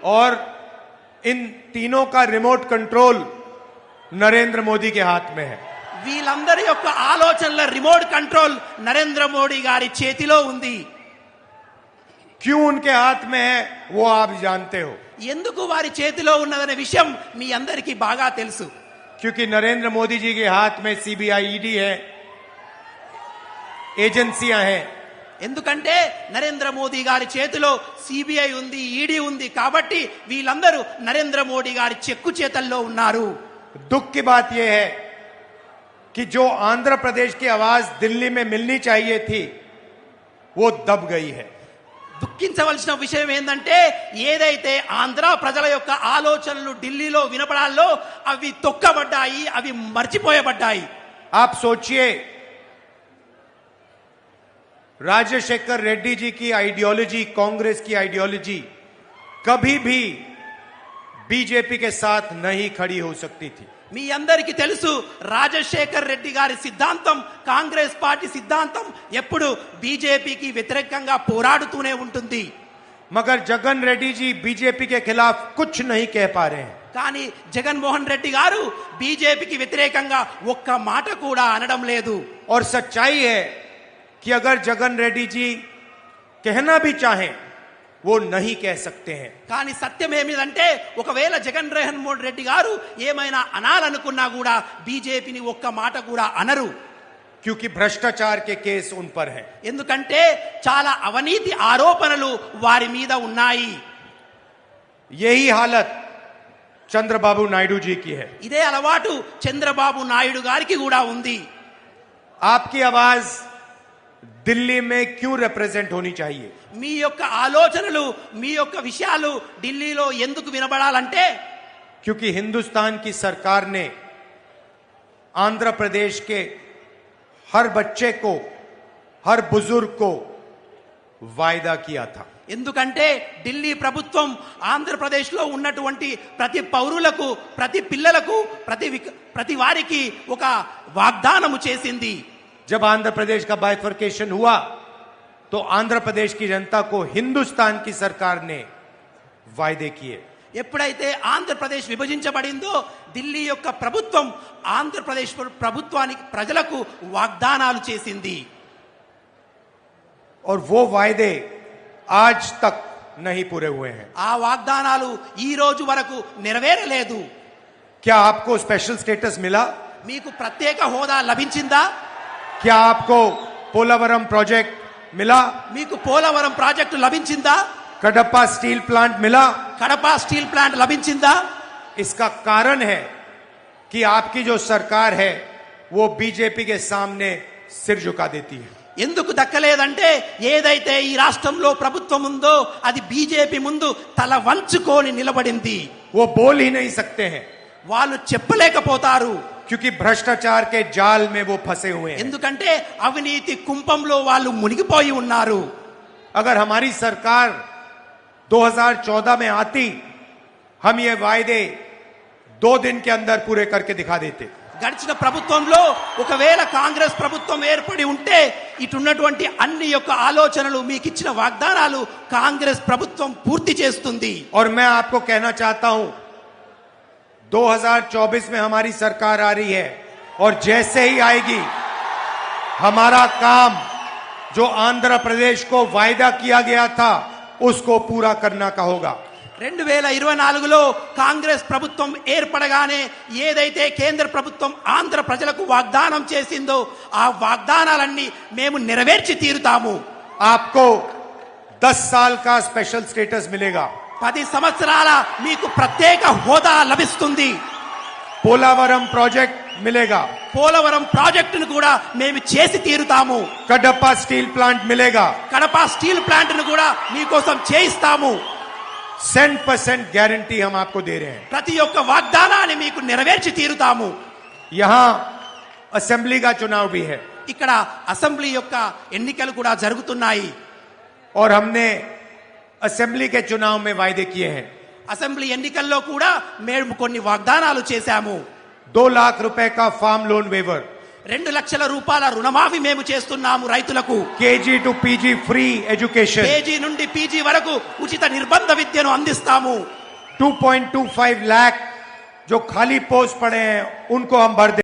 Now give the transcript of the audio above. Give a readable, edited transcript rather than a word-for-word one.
और इन तीनों का रिमोट कंट्रोल नरेंद्र मोदी के हाथ में है। వీళ్ళందరి యొక్క ఆలోచనల రిమోట్ కంట్రోల్ నరేంద్ర మోడీ గారి చేతిలో ఉంది. क्यों उनके हाथ में है वो आप जानते हो। ఎందుకు వారి చేతిలో ఉన్నదనే విషయం మీ అందరికీ బాగా తెలుసు. क्योंकि नरेंद्र मोदी जी के हाथ में सीबीआई ईडी है, एजेंसियां हैं। ఎందుకంటే నరేంద్ర మోదీ గారి చేతిలో సిబిఐ ఉంది, ఈడీ ఉంది. కాబట్టి వీళ్ళందరూ నరేంద్ర మోడీ గారి చెక్కు చేతల్లో ఉన్నారు. दुख की बात यह है कि जो आंध्र प्रदेश की आवाज दिल्ली में मिलनी चाहिए थी वो दब गई है। దుఃఖించవలసిన విషయం ఏంటంటే ఏదైతే ఆంధ్ర ప్రజల యొక్క ఆలోచనలు ఢిల్లీలో వినపడాలో అవి తొక్కబడ్డాయి, అవి మర్చిపోయబడ్డాయి. आप सोचिए, राजशेखर रेड्डी जी की आइडियोलॉजी, कांग्रेस की आइडियोलॉजी कभी भी बीजेपी के साथ नहीं खड़ी हो सकती थी। మీ అందరికీ తెలుసు, రాజశేఖర్ రెడ్డి గారి సిద్ధాంతం, కాంగ్రెస్ పార్టీ సిద్ధాంతం ఎప్పుడు బీజేపీకి వ్యతిరేకంగా పోరాడుతూనే ఉంటుంది. मगर जगन रेड्डी जी बीजेपी के खिलाफ कुछ नहीं कह पा रहे हैं। కానీ జగన్మోహన్ రెడ్డి గారు బీజేపీకి వ్యతిరేకంగా ఒక్క మాట కూడా అనడం లేదు. और सच्चाई है कि अगर जगन रेड्डी जी कहना भी चाहें वो नहीं कह सकते हैं. కానీ సత్యం ఏమిటంటే ఒకవేళ జగన్మోహన్ రెడ్డి గారు ఏమైనా అనాలనుకున్నా కూడా బీజేపీని ఒక్క మాట కూడా అనరు. क्योंकि भ्रष्टाचार के केस उन पर हैं. ఎందుకంటే చాలా అవినీతి ఆరోపణలు వారి మీద ఉన్నాయి. यही हालत चंद्रबाबू नायडू जी की है. ఇదే అలవాటు చంద్రబాబు నాయుడు గారికి కూడా ఉంది. आपकी आवाज दिल्ली में क्यों रिप्रेजेंट होनी चाहिए? మీ యొక్క ఆలోచనలు, మీ యొక్క విషయాలు ఢిల్లీలో ఎందుకు వినబడాలంటే क्योंकि हिंदुस्तान की सरकार ने आंध्र प्रदेश के हर बच्चे को, हर बुजुर्ग को वायदा किया था. ఎందుకంటే ఢిల్లీ ప్రభుత్వం ఆంధ్రప్రదేశ్లో ఉన్నటువంటి ప్రతి పౌరులకు, ప్రతి పిల్లలకు, ప్రతి వారికి ఒక వాగ్దానము చేసింది. जब आंध्र प्रदेश का बाइफर्केशन हुआ तो आंध्र प्रदेश की जनता को हिंदुस्तान की सरकार ने वायदे किए. ఎప్పుడైతే ఆంధ్రప్రదేశ్ విభజించబడిందో ఢిల్లీ యొక్క ప్రభుత్వం ఆంధ్రప్రదేశ్ ప్రభుత్వానికి, ప్రజలకు వాగ్దానాలు చేసింది. और वो वायदे आज तक नहीं पूरे हुए हैं. ఆ వాగ్దానాలు ఈ రోజు వరకు నెరవేరలేదు. क्या आपको स्पेशल स्टेटस मिला? మీకు ప్రత్యేక హోదా లభించిందా? क्या आपको पोलावरम प्रोजेक्ट मिला? మీకు పోలవరం ప్రాజెక్టు లభించిందా? कडप्पा स्टील प्लांट मिला? కడప స్టీల్ ప్లాంట్ లభించిందా? इसका कारण है कि आपकी जो सरकार है वो बीजेपी के सामने सिर झुका देती है. ఎందుకు దక్కలేదంటే ఏదైతే ఈ రాష్ట్రంలో ప్రభుత్వం ఉందో అది బీజేపీ ముందు తల వంచుకొని నిలబడింది. वो बोल ही नहीं सकते हैं వాళ్ళు చెప్పలేకపోతారు. क्योंकि भ्रष्टाचार के जाल में वो फंसे हुए हैं. ఎందుకంటే అవినీతి కుంపంలో వాళ్ళు మునిగిపోయి ఉన్నారు. अगर हमारी सरकार 2014 में आती, हम ये वायदे 2 दिन के अंदर पूरे करके दिखा देते. గడిచిన ప్రభుత్వంలో ఒకవేళ కాంగ్రెస్ ప్రభుత్వం ఏర్పడి ఉంటే ఇటున్నటువంటి అన్ని యొక్క ఆలోచనలు, మీకు ఇచ్చిన వాగ్దానాలు కాంగ్రెస్ ప్రభుత్వం పూర్తి చేస్తుంది. और मैं आपको कहना चाहता हूं 2024 में हमारी सरकार आ रही है और जैसे ही आएगी हमारा काम जो आंध्र प्रदेश को वायदा किया गया था उसको पूरा करना का होगा. 2024లో కాంగ్రెస్ ప్రభుత్వం ఏర్పడగానే ఏదైతే కేంద్ర ప్రభుత్వం ఆంధ్ర ప్రజలకు వాగ్దానం చేసిందో ఆ వాగ్దానాలన్నీ మేము నెరవేర్చి తీరుతాము. आपको 10 साल का स्पेशल स्टेटस मिलेगा. 10 సంవత్సరాల మీకు ప్రత్యేక హోదా లభిస్తుంది. पोलावरम प्रोजेक्ट मिलेगा. పోలవరం ప్రాజెక్టును కూడా మేము చేసి తీరుతాము. कडप्पा स्टील प्लांट मिलेगा. కడప స్టీల్ ప్లాంట్ ను కూడా మీకోసం చేయిస్తాము. 100% गारंटी हम आपको दे रहे हैं. ప్రతి ఒక్క వాగ్దానాన్ని మీకు నెరవేర్చి తీరుతాము. यहां असेंबली का चुनाव भी है ఇక్కడ అసెంబ్లీ యొక్క ఎన్నికలు కూడా జరుగుతున్నాయి. और हमने असेंबली के चुनाव में वायदे किए हैं. అసెంబ్లీ ఎన్నికల్లో కూడా మేము కొన్ని వాగ్దానాలు చేశాము. 2 लाख रुपए का फार्म लोन वेवर, 2 లక్షల రూపాయల రుణమాఫీ మేము చేస్తున్నాము రైతులకు. KG to PG free education. KG నుండి పీజీ వరకు ఉచిత నిర్బంధ విద్యను అందిస్తాము. 2.25 लाख जो खाली पोस्ट पड़े हैं उनको हम भर दें.